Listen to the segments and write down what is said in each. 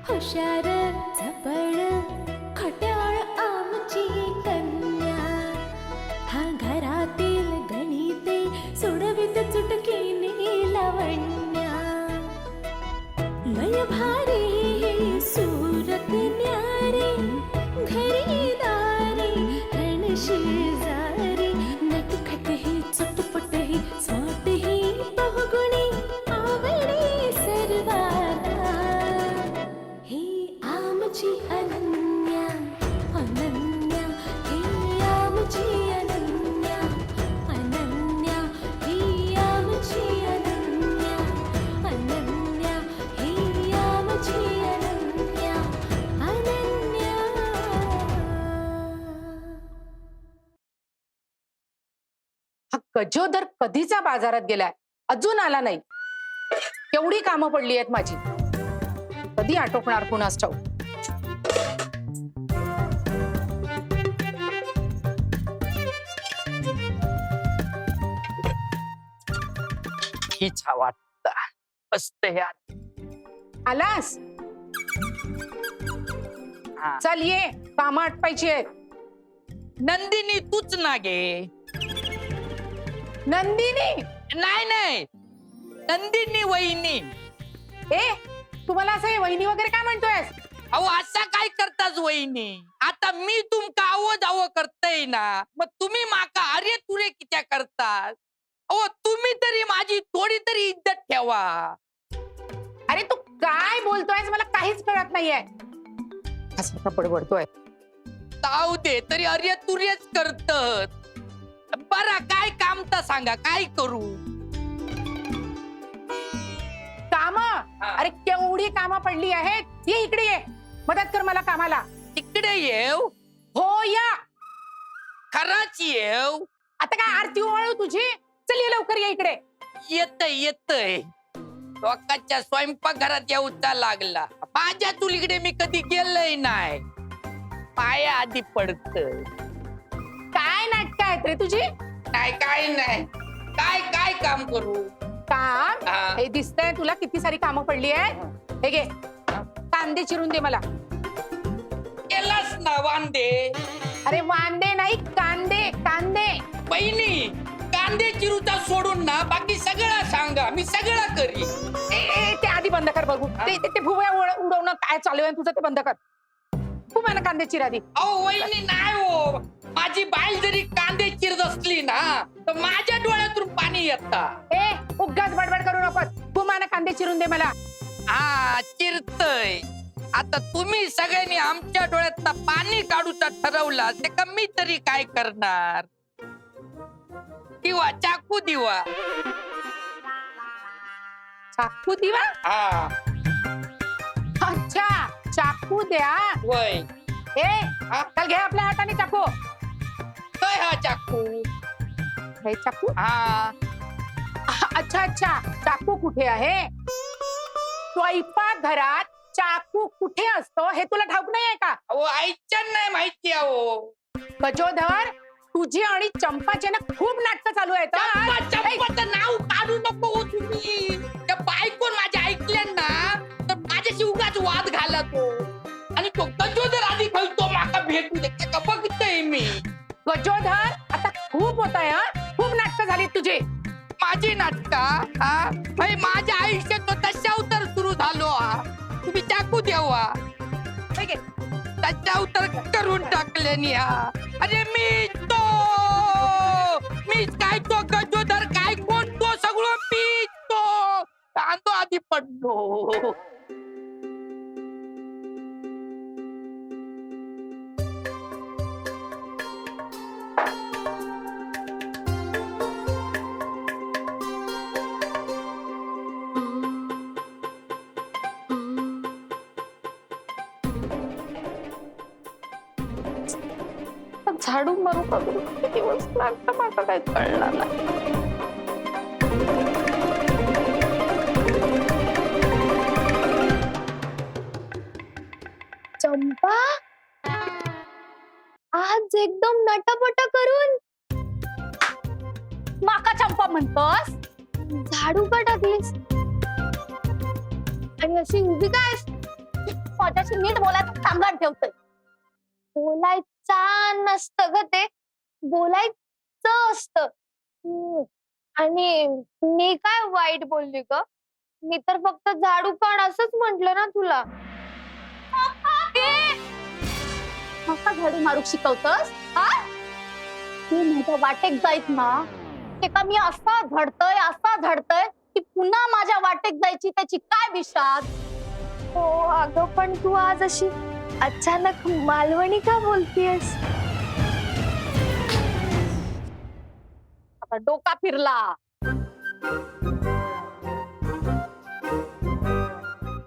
हुशार चपळ खट्याळ आमची कन्या, हा घरातील गणिते सोडवित चुटकीने लावण्या. लय भारी ही सूरत न्यारी, घरी दारी रण शेजारी, नटखट ही चटपट ही स्वाट ही बहुगुणी आवडी सर्वाला. हे आमची अनन्या अनन्या, हे आमची अनन्या अनन्या, हे आमची अनन्या अनन्या, हे आमची अनन्या अनन्या. हा गजोदर कधीचा बाजारात गेलाय, अजून आला नाही. केवढी कामं पडली आहेत माझी, कधी आटोपणार कुणास ठाऊक. हीच हवा असते यात. आलास? चल ये, कामं आटपायची आहेत. नंदिनी तूच ना गे. नंदिनी? नाही नाही, नंदिनी वहिनी. ए, तुम्हाला असं हे वहिनी वगैरे काय म्हणतोयस? अहो असा काय करताच वहिनी? आता मी तुमका आव जाव करतय ना, मग तुम्ही माका अरे तुरे कित्या करतात? अहो तुम्ही तरी माझी थोडी तरी इज्जत ठेवा. अरे तू काय बोलतोयस, मला काहीच कळत नाहीये. असा बडबडतोय. ताव दे तरी अरे तुरेच करतात. बरं काय काम तर सांगा, काय करू? काम? अरे केवढी कामं पडली आहेत. ये इकडे ये, मदत कर मला कामाला. तिकडे येऊ? हो या. खरंच येऊ? आता काय आरती ओवाळू तुझी? चल ये लवकर, ये इकडे. येतय येतय. लोकांच्या स्वयंपाकघरात येऊचा लागला. माझ्या चुलीकडे मी कधी गेलंय नाही. पाया आधी पडत. काय नाटक आहेत रे तुझी? नाही काय नाही. काय काय काम करू? काम? हा. हे दिसतंय तुला किती सारी कामं पडली आहेत. हे घे, कांदे चिरून दे मला. केलास ना वांदे? अरे वांदे नाही, कांदे कांदे. बहिणी कांदे चिरूचा सोडून ना बाकी सगळं सांगा, मी सगळं करी. ए, ते आधी बंद कर बघू. ते भुवया उडवणं काय चालू आहे तुझं, ते बंद कर. तू मला कांदे चिर आधी. अहो वहिनी नाही हो, माझी बाईल जरी कांदे चिरत असली ना तर माझ्या डोळ्यातून पाणी येतं. ए, उगाच बडबड करू नकोस. तू मला कांदे चिरून दे मला. हा चिरतय. आता तुम्ही सगळ्यांनी आमच्या डोळ्यात पाणी काढूचा ठरवला, ते कमी तरी काय करणार? दिवा चाकू दिवा. चाकू दिवा? हा अच्छा, चाकू द्या. वय ए, चल घे आपल्या हाताने चाकू. काय हा चाकू? हे चाकू? हा अच्छा अच्छा, चाकू कुठे आहे? स्वयंपाक घरात चाकू कुठे असतो हे तुला ठाऊक नाही आहे का? अहो आईच्या नाही माहिती. अहो गजोधर, तुझी आणि चंपाचे ना खूप नाटकं चालू आहेत. चंपाचं नाव काढू नको हो तुम्ही. त्या बायकोन माझ्या ऐकल्या ना तर माझ्याशी उगाच वाद घालतो. आणि तो गजोदर आधी खलतो माका भेटू दे का बघतोय मी. गजोधर, आता खूप होत आहे. खूप नाटकं झाली तुझी. माझी नाटका? माझ्या आयुष्यात दशावतार सुरू झालो. तुम्ही चाकू द्यावा. दशावतार करून टाकले. अरे मीच काय तो गजोदर काय कोण तो सगळं मीच तो. कांदो आधी पडलो. झाडू मारू का? किती दिवस लागतं मला काय कळणार नाही. चंपा, आज एकदम नटापटा करून माका चंपा म्हणतोस? झाडू का टाकलीस? आणि अशी उभी काय माझ्याशी नीट बोलायचं सांगत ठेवतोय. बोलायचा नसतं ग ते, बोलायचं असतं. आणि मी काय वाईट बोलली ग? मी तर फक्त झाडू काढ असंच म्हंटल ना तुला. मका झाडू मारू शिकवतस? हा? तू माझ्या वाटेत जायत ना, ते का मी असा झडतय की पुन्हा माझ्या वाटेत जायची त्याची काय विषाद? हो अगं, पण तू आज अशी अचानक मालवणी का बोलतेस? आता डोका फिरला.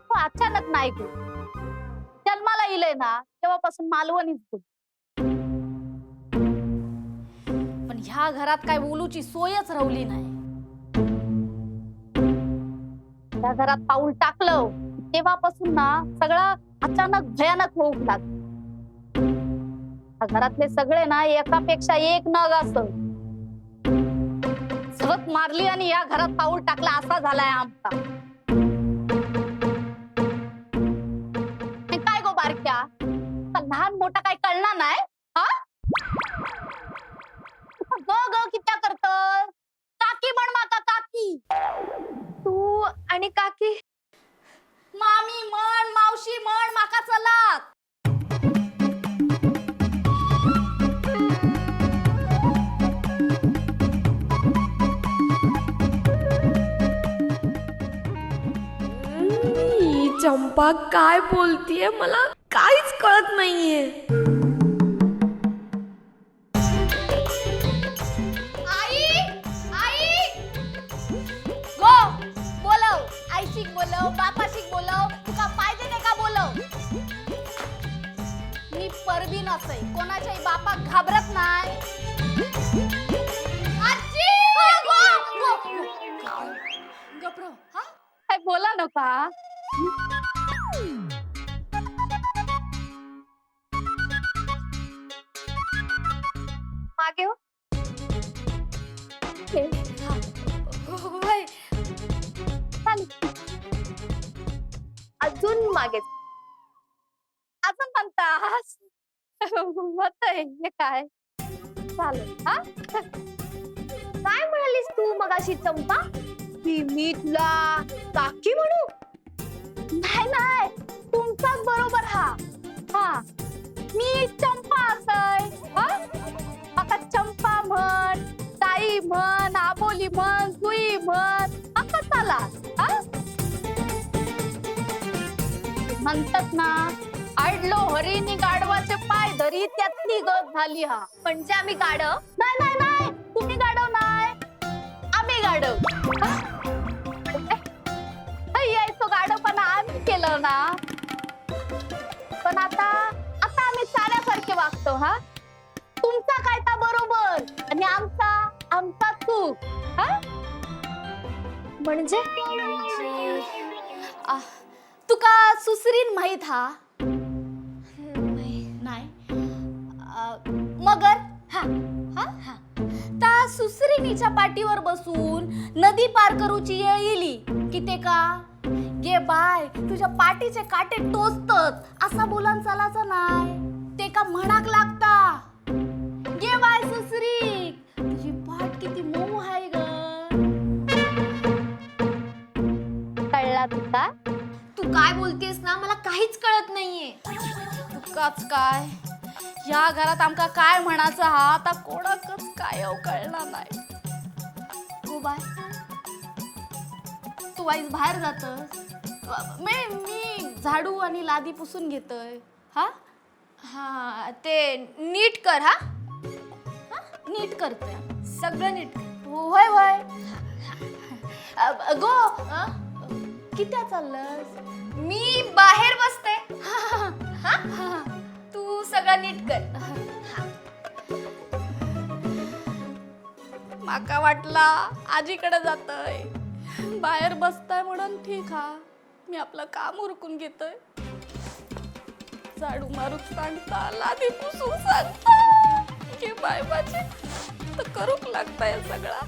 हो, अचानक नाही ग, जन्माला इलय ना तेव्हापासून मालवणीच बोल. पण ह्या घरात काय बोलूची सोयच राहिली नाही. त्या घरात पाऊल टाकलं तेव्हापासून ना सगळं अचानक भयानक होऊ लागलं. घरातले सगळे ना एकापेक्षा एक नग असत झक मारली आणि या घरात पाऊल टाकला असा झालाय आमचा. काय गो बारक्या, लहान मोठा काय कळणार नाही? हा ग ग कित्या करत? काकी म्हण माका काकी. तू आणि काकी मामी म्हण, मावशी म्हण, माका चलात. चंपा काय बोलतीये मला काहीच कळत नाहीये. आई आई गो बोलव, आईशी बोलव, बापाशी बोलव, तुका पाहिजे नाही का बोलव. मी परबीन असय, कोणाच्याही बापाक घाबरत नाही. आजी गप्रो हा काय बोला नका. मागे हो. अजून मागे अजून म्हणतास होतंय हे काय चालेल. हा काय म्हणालीस तू मगाशी चंपा? मी तुला काकी म्हणू? नाही नाही, तुमचाच बरोबर हा. हा मी चंपा असय. मका चंपा म्हण, ताई म्हण, आबोली म्हण, जुई म्हण, असा चाला. म्हणतात ना, आडलो हरिणी गाढवाचे पाय धरी त्यातली गत झाली. हा म्हणजे आम्ही गाढव? नाही नाही नाही, तुम्ही गाढव नाही, आम्ही गाढव. यायचो गाढवपणा आम्ही केलं ना. पण आता आम्ही साऱ्यासारखे वागतो. हा तुमचा काय ता बरोबर आणि आमचा चूक. म्हणजे तुका सुसरीन माहित हा? नाही मगर हा हा हा ता सुसरीनीच्या पाठीवर बसून नदी पार करूची येळ येली की ते का गे बाय तुझ्या पाठीचे काटे टोचतात असा बोलान चालायचा नाही. ते का म्हणाक लागता गे बाय सुसरी तुझी पाठ किती मऊ आहे ग. कळला तुका? तू काय बोलतेस ना मला काहीच कळत नाहीये. तुकाच काय या घरात आमका काय म्हणायचं हा आता कोणाकच काय कळणार नाही. हो बाय तू वाईस बाहेर जातस. मी झाडू आणि लादी पुसून घेतोय. हा हा ते नीट कर. हा नीट करतोय, सगळं नीट कर. होय होय. गो किती चाललंस? मी बाहेर बसते. हा तू सगळं नीट कर. माका वाटला आजीकडे जातोय, बाहेर बसताय म्हणून ठीक हा. मी आपलं काम उरकून घेतोय. झाडू मारून सांगता, लादी पुसून सांगता की बाय माझे तर करूक लागताय सगळा.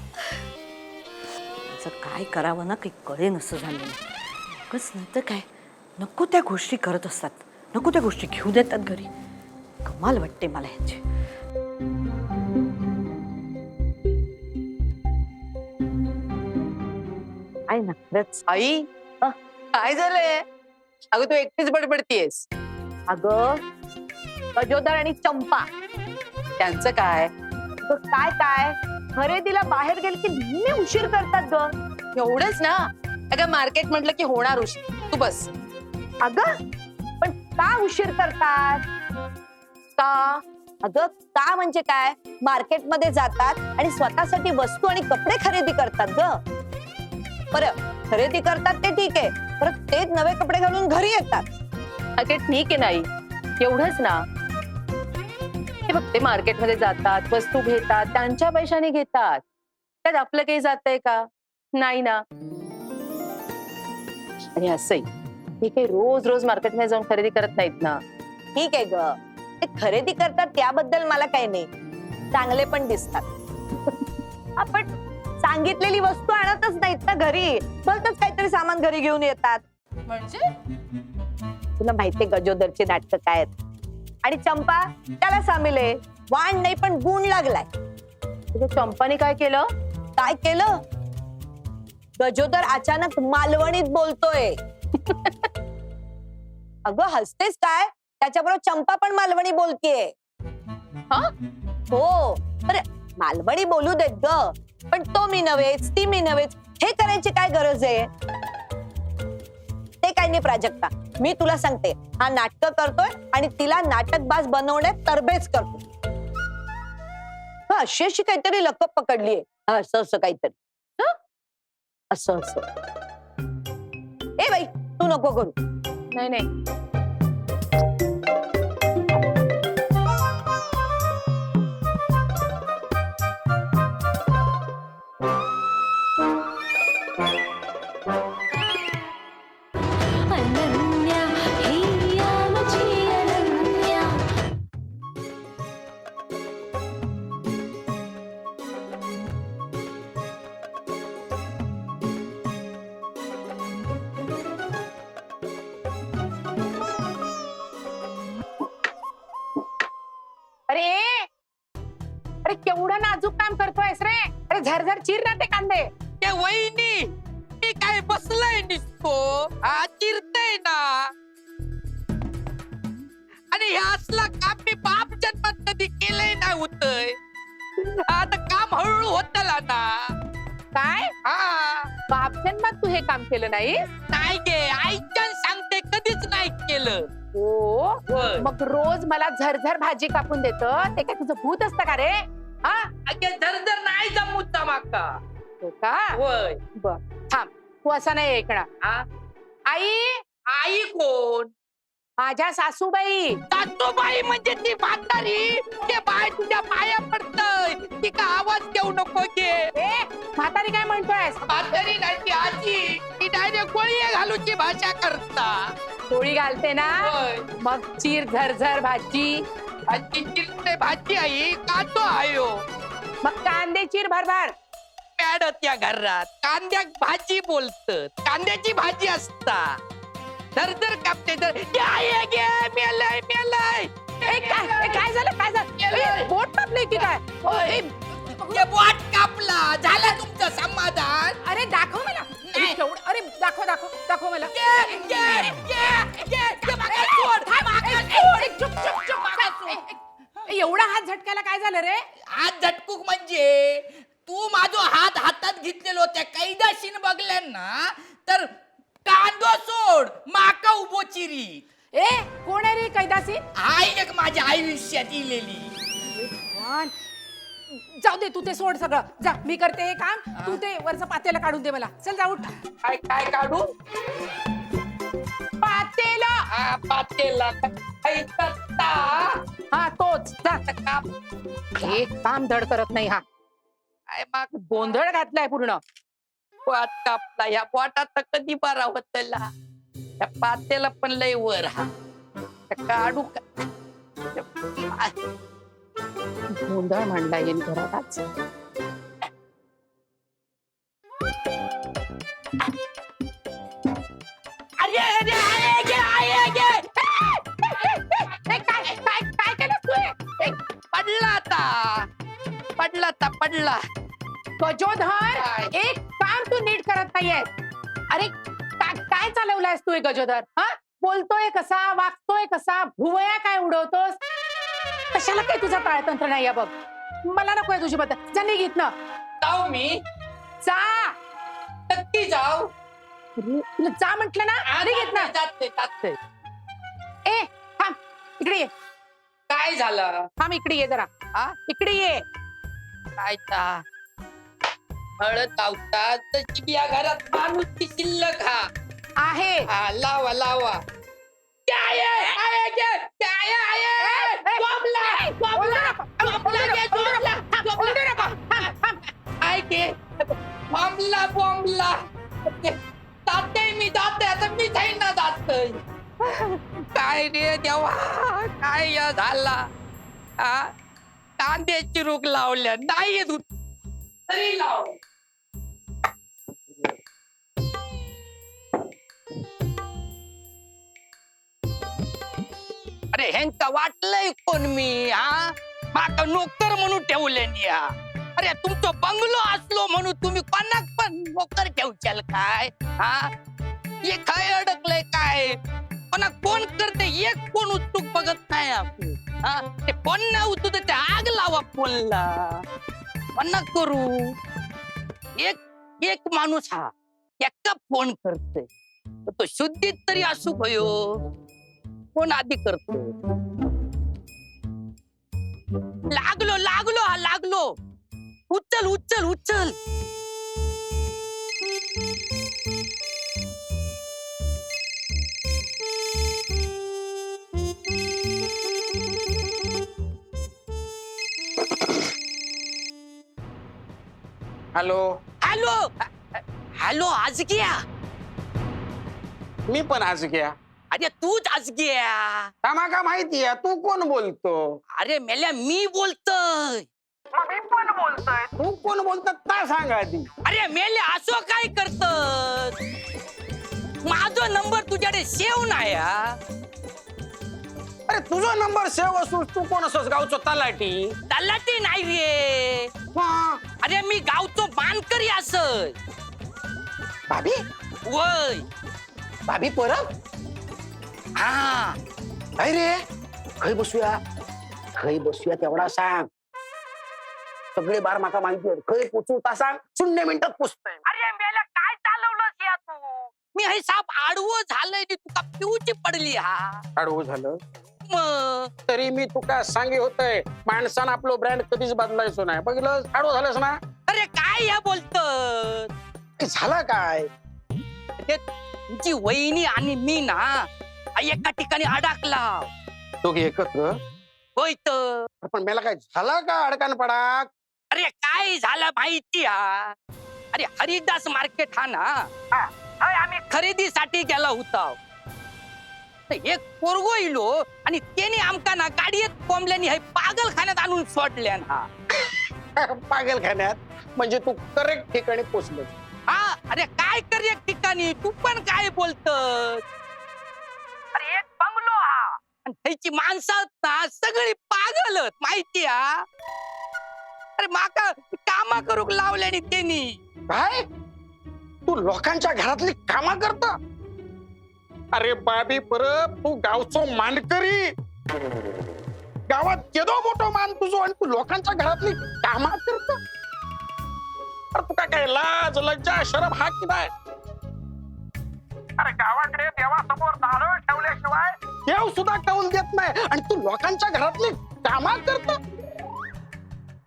काय करावं ना काही कळे नसं झालं. उगाच नाही तर काय, नको त्या गोष्टी करत असतात, नको त्या गोष्टी घेऊ देतात घरी. कमाल वाटते मला ह्याची. आहे ना खरंच. आई काय झालंय? अगं तू एकटीच बडबडतीयस. अगं गजोदर आणि चंपा त्यांचं काय? अगं काय काय खरेदीला बाहेर गेले की नेहमी उशीर करतात ग. एवढंच ना. अगं मार्केट म्हटलं की होणार उशीर. तू बस. अगं पण का उशीर करतात? का? अगं का म्हणजे काय, मार्केटमध्ये जातात आणि स्वतःसाठी वस्तू आणि कपडे खरेदी करतात ग. बरं खरेदी करतात ते ठीक आहे, परत तेच नवे कपडे घालून घरी येतात. अगं ठीक आहे नाही, एवढंच ना. हे बघ ते मार्केटमध्ये जातात, वस्तू घेतात, त्यांच्या पैशाने घेतात. त्यात आपलं काही जातंय का? नाही ना. आणि असंही हे काही रोज रोज मार्केटमध्ये जाऊन खरेदी करत नाहीत ना. ठीक आहे ग, ते खरेदी करतात त्याबद्दल मला काही नाही, चांगले पण दिसतात. आपण सांगितलेली वस्तू आणतच नाहीत ना घरी, भलतच काहीतरी सामान घरी घेऊन येतात. म्हणजे तुला माहितीये गजोदरचे नाटक काय आहेत. आणि चंपा त्याला सामील आहे, वाण नाही पण गुण लागलाय. तुझ्या चंपाने काय केलं? काय केलं? गजोदर अचानक मालवणीत बोलतोय. अगं हसतेस काय, त्याच्याबरोबर चंपा पण मालवणी बोलतीये. हा? हो तर मालवणी बोलू देत ग, पण तो मी नव्हेच ती मी नव्हेच हे करायची काय गरज आहे? ते काय नाही प्राजक्ता, मी तुला सांगते, हा नाटक करतोय आणि तिला नाटकबाज बनवण्यात तरबेज करतो. हा अशी अशी काहीतरी लकप पकडलीये, असं असं काहीतरी. हं? असं असं. ए बाई तू नको करू. नाही नाही. अनन्या हैया मुझे अनन्या. अरे अरे केवढं नाजूक काम करतोयस रे. अरे झरझर चिर ना ते कांदे. ते वहिनी मी काय बसलाय निसतो, हा चिरतय ना. आणि हे असला काम मी बाप जन्मात कधी केलंय नाही होतय. आता काम हळूहळू होतला ना. काय हा बापजन्मात तू हे काम केलं नाही? नाही गे, आईच्या सांगते कधीच नाही केलं. हो होय. मग रोज मला झरझर भाजी कापून देतं, ते काय तुझं भूत असतं का रे? हा अगे धरधर नाही जमूचा माका. हो का? होय. बर थांब, तू असा नाही ऐकणार. हा? आई, आई कोण? माझ्या सासूबाई. सासूबाई म्हणजे ती म्हातारी. ते बाय तुझ्या पाया पडतय, ती का आवाज देऊ नको गे. ए म्हातारी काय म्हणतोयस? म्हातारी नाही ती आजी, ती डायरेक्ट गोळी घालूची भाषा करता. पोळी घालते ना, होय. मग चीर झरझर भाजी. आणि ती चिरते भाजी आई कातो आयो. मग कांदे चीर भरभर. पॅडत या घरात कांद्याक भाजी बोलत, कांद्याची भाजी असता. धरधर कापते तर मेलय मेलय. ए, काय झालं काय झालं? ए, बोट कापले की काय? ए, ते बोट कापला, झालं तुमचं समाधान. अरे दाखव मला. नाही. अरे दाखव दाखव दाखव मला. एवढा हात झटकायला काय झालं रे? हात झटकूक म्हणजे तू माझो हात हातात घेतलेलो त्या कैदाशीन बघल्यान ना, तर कांदो सोड माका उभो चिरी. ए कोण आहे रे कैदासी? आई एक माझ्या आयुष्यात इलेली. भगवान. जाऊ दे, तू ते सोड सगळं. जा, मी करते हे काम, तू ते वरचं पातेलं काढून दे मला. चल जा, उठ. काय काय काढू? पातेलं. हा पातेला ऐकता. हा तोच. जा. आता काम हे काम धड करत नाही हा. काय माग गोंधळ घातलाय पूर्ण. बोट कापला, या बोटात तर कधी बरा होतला. या पातेला पण लय वर हा. आता काढू का? गोंधळ मांडला येईल घरात आज. पडला ता पडला. गजोधर काय? एक काम तू नीट करत नाहीये. अरे काय चालवलंयस तू हे गजोधर? हा, बोलतोय कसा, वागतोय कसा, भुवया काय उडवतोस? कशाला काही तुझा ताळतंत्र नाहीये बघ. मला नकोय तुझी बद्दल. जा निघित ना. जाऊ मी जा. नक्की जाऊ. तुला जा म्हंटल ना. निघित ना. जाते जाते. ए थांब, इकडे ये. काय झालं? थांब, इकडे ये जरा. हा? इकडे ये. काय ता हळद लावतात तशी बिया घरात माणूस ती शिल्लक आहे. हा लावा लावा. काय आहे? आहे के? काय आहे? बॉम्बला! बॉम्बला! बॉम्बला घे, बॉम्बला! बॉम्बला! आहे के? बॉम्बला, बॉम्बला! जाते मी, जाते आता मी जाईन ना जातोय. काय रे देवा, काय या झाला? हा, कांद्याची रोग लावल्या नाही येत तरी लाव. अरे ह्यांका वाटलंय कोण मी? हा, माका नोकर म्हणून ठेवले हा. अरे तुमचं बंगलो असलो म्हणून तुम्ही कोणाक पण नोकर ठेवशाल काय? हा, हे काय अडकलंय काय? कोणाक फोन करते एक फोन उचलूक बघत नाही आपण. हा, ते फोन नाही उचलू ते आग लावा फोनला. कोणा करू? एक माणूस हा एका फोन करतोय, तो शुद्धीत तरी असू भयो. कोण आधी करतो? लागलो लागलो हा लागलो. उचल उचल उचल. हॅलो. हॅलो हॅलो आजगिया. मी पण आज घ्या. अरे तूच आजगिया. का माहितीये तू कोण बोलतो? अरे मेल्या मी बोलतोय. मी पण बोलतोय. तू कोण बोलतात का सांग आधी. अरे मेल्या असं काय करतस? माझा नंबर तुझ्याकडे सेव्ह नाही हा. अरे तुझा नंबर सेव्ह असून तू कोण असस? गावचो तलाठी? तलाठी नाही रे. हा. अरे मी गावचो मानकरी असय. भाभी वय. भाभी परब. हा, काय रे? खै बसूया तेवढा सांग. सगळे बार माका माहिती आहे. खै पोचू ता सांग. 0 मिनिटात पोचतोय. अरे मेल्या काय चालवलंस या तू? मी हे साप आडवं झालंय नी तुका पिऊची पडली हा. आडवं झालं मग तरी मी तुका सांगे होतय, माणसानं आपलं ब्रँड कधीच बदलायचो नाही. बघितलं आडवं झालंस ना. अरे काय या बोलत? झाला काय? तुझी वहिनी आणि मी ना एका ठिकाणी अडकला. दोघे एकत्र. होय तर. पण मला काय झाला का अडकान पडाक? अरे काय झालं माहिती हा? अरे हरिदास मार्केट हा ना, हय आम्ही खरेदीसाठी गेला होता. तर एक पोरगो इलो आणि त्याने आमका ना गाडीत कोंबल्यानी हे पागलखान्यात आणून सोडल्या ना. पागलखान्यात? म्हणजे तू करेक्ट ठिकाणी पोचलो. हा, अरे काय कर एक ठिकाणी तू पण काय बोलतस? अरे एक बंगलो हा आणि त्याची माणसं ना सगळी पागलत माहिती हा. अरे माका कामा करूक लावल्यानी त्यांनी. काय? तू लोकांच्या घरातली कामा करता? अरे बाबी परब, तू गावचो मानकरी. गावात केदो मोठो मान तुझो आणि तू लोकांच्या घरातली कामा करता? अरे तुका काय लाज लज्जा शरम हा की नाही? अरे गावाकडे देवासमोर नारळ ठेवल्याशिवाय देव सुद्धा कौल देत नाही आणि तू लोकांच्या घरातली कामा करता?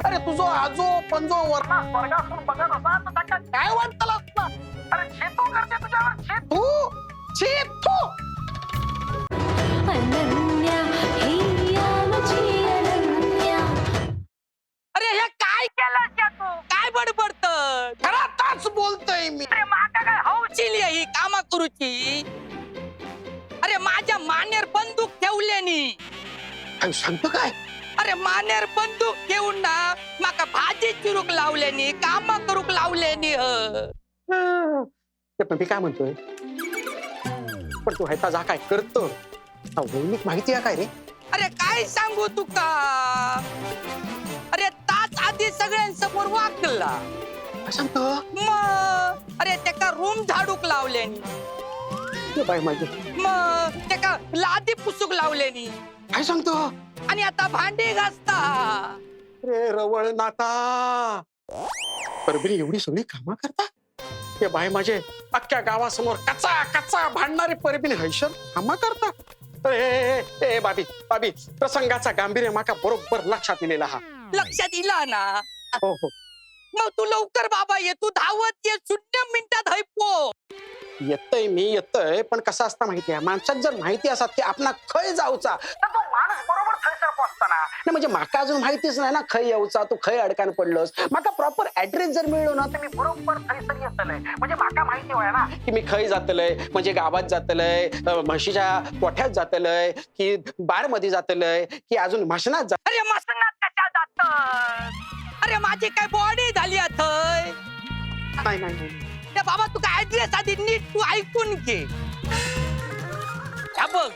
अरे तुझो आजो पंजो वरना स्वर्गातून बघत असा तर त्याला काय वाटतं असतं? अरे छेतू करते तुझ्यावर छेतू छेतू. अरे हे काय केलं तू? काय बडबडत? घरातच बोलतोय मी. अरे माका काय हौशील ही कामा करूची? अरे माझ्या मानेर बंदूक ठेवल्यानी. काय सांगतो काय? अरे मानेर बंदूक घेऊन ना माका भाजी चिरूक लावल्यानी, कामा करूक लावल्यानी. ते पण मी काय म्हणतोय, पण तू ह्याचा जा काय करतो वैनिक माहिती आहे काय रे? अरे काय सांगू तुका? अरे ताच लादी सगळ्यांसमोर वाकला. काय सांगतो मग अरे त्याका रूम झाडूक लावल्यानी, ए बाय माझे मग त्याका लादी पुसूक लावल्यानी, काय सांगतो आणि आता भांडी घासता. रे रवळ नाता परबिनी एवढी सगळी कामं करता. हे बाय माझे अख्ख्या गावासमोर कचा कचा भांडणारे परबिनी हैशर कामं करता. ए बाबी बाबी प्रसंगाचा गांभीर्य माका बरोबर लक्षात दिलेला हा. लक्षात इला ना. हो हो मग तू लवकर बाबा ये, तू धावत ये, 0 मिनिटात हैपो. येतय मी येतय, पण कसं असतं माहितीये माणसात जर माहिती असतात की आपण खय जाऊचा तर तो माणूस बरोबर थंयसर पोचताना नाही. म्हणजे माका अजून माहितीच नाही ना खय येऊचा, तू खय अडकान पडलोस. माका प्रॉपर ऍड्रेस जर मिळलो ना तर मी बरोबर थंयसर येतलय. म्हणजे माका माहिती होय ना की मी खय जातलय, म्हणजे गावात जातलय, म्हशीच्या कोठ्यात जातलय, की बार मध्ये जातलय, की अजून म्हशनात जात. अरे मसनात कशा जात? अरे माझी काय बॉडी झाली थंय. नाही नाही नाही. त्या बाबा तुका ऍड्रेस आधी नीट तू ऐकून घे. हा बघ,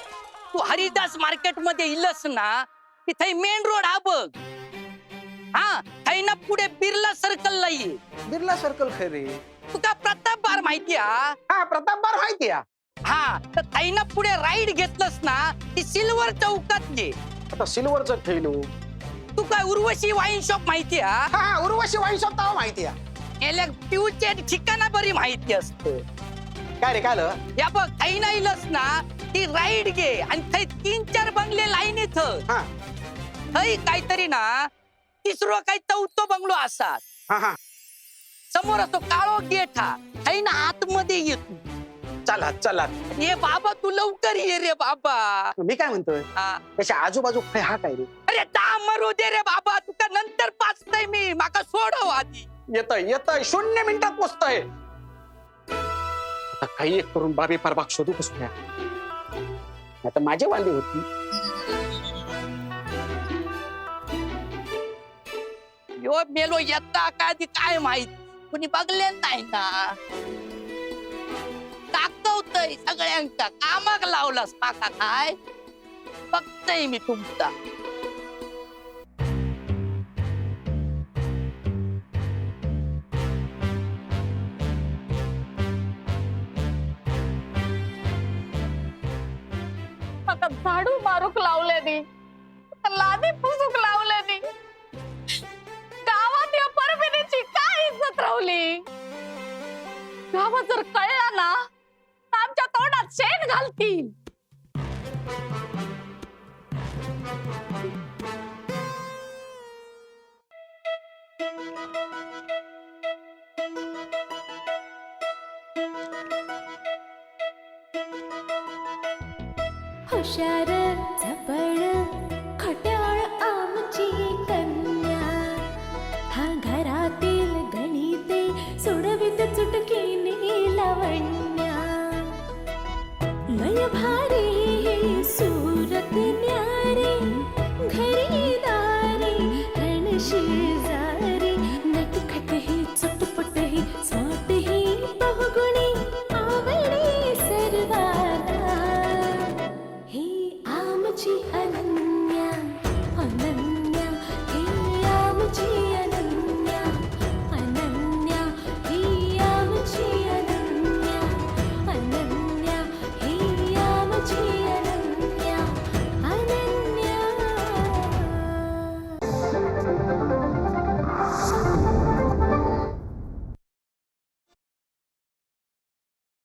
तू हरिदास मार्केट मध्ये इलस ना, तिथे मेन रोड हा बघ. हा थंय ना पुढे बिर्ला सर्कलला ये. बिर्ला सर्कल खय रे? तुका प्रताप बार माहिती हा? हा प्रताप बार माहिती आहे. हा तर थंय ना पुढे राईट घेतलंस ना ती सिल्वर चौकात ये. आता सिल्वरचं ठेवलो. तुका उर्वशी वाईन शॉप माहिती हा? हा उर्वशी वाईन शॉप ताव माहिती आहे. याला पिऊचे ठिकाणा बरी माहिती असते. काय रे काय आलं? या बघ थंय ना इलस ना ती राईट घे आणि थंय 3-4 बंगले लाईनीत. हा थंय काहीतरी ना तिसरो काही चौथो बंगलो असात. हा हा समोर असतो काळो गेट हा. थंय ना आतमध्ये येतो. चला चला. ये बाबा तू लवकर ये रे बाबा. मी काय म्हणतोय हा. त्याच्या आजूबाजू खय हा काय रे? अरे ता मरू दे रे बाबा, तुका नंतर पाचतय मी, माका सोडव आधी. येतय येतय 0 मिनिटात पोचतय. आता काही एक करून बाबी परबाग शोधू कसं आता माझी वांदी होती. यो मेलो येता काय ती काय माहित, कुणी बघले नाही ना. दाखवतय सगळ्यांका, कामाक लावलास माका काय बघतय मी तुमचा. माका झाडू मारूक लावल्यानी, लादी पुसूक लावल्यानी, गावात या परबिनीची काय इज्जत रावली. गावात जर कळला ना तर आमच्या तोंडात शेण घालतील. हुशार झपड खट्याळ आमची कन्या, हा घरातील गणिते सोडवित चुटकीने लावण्या. लय भारी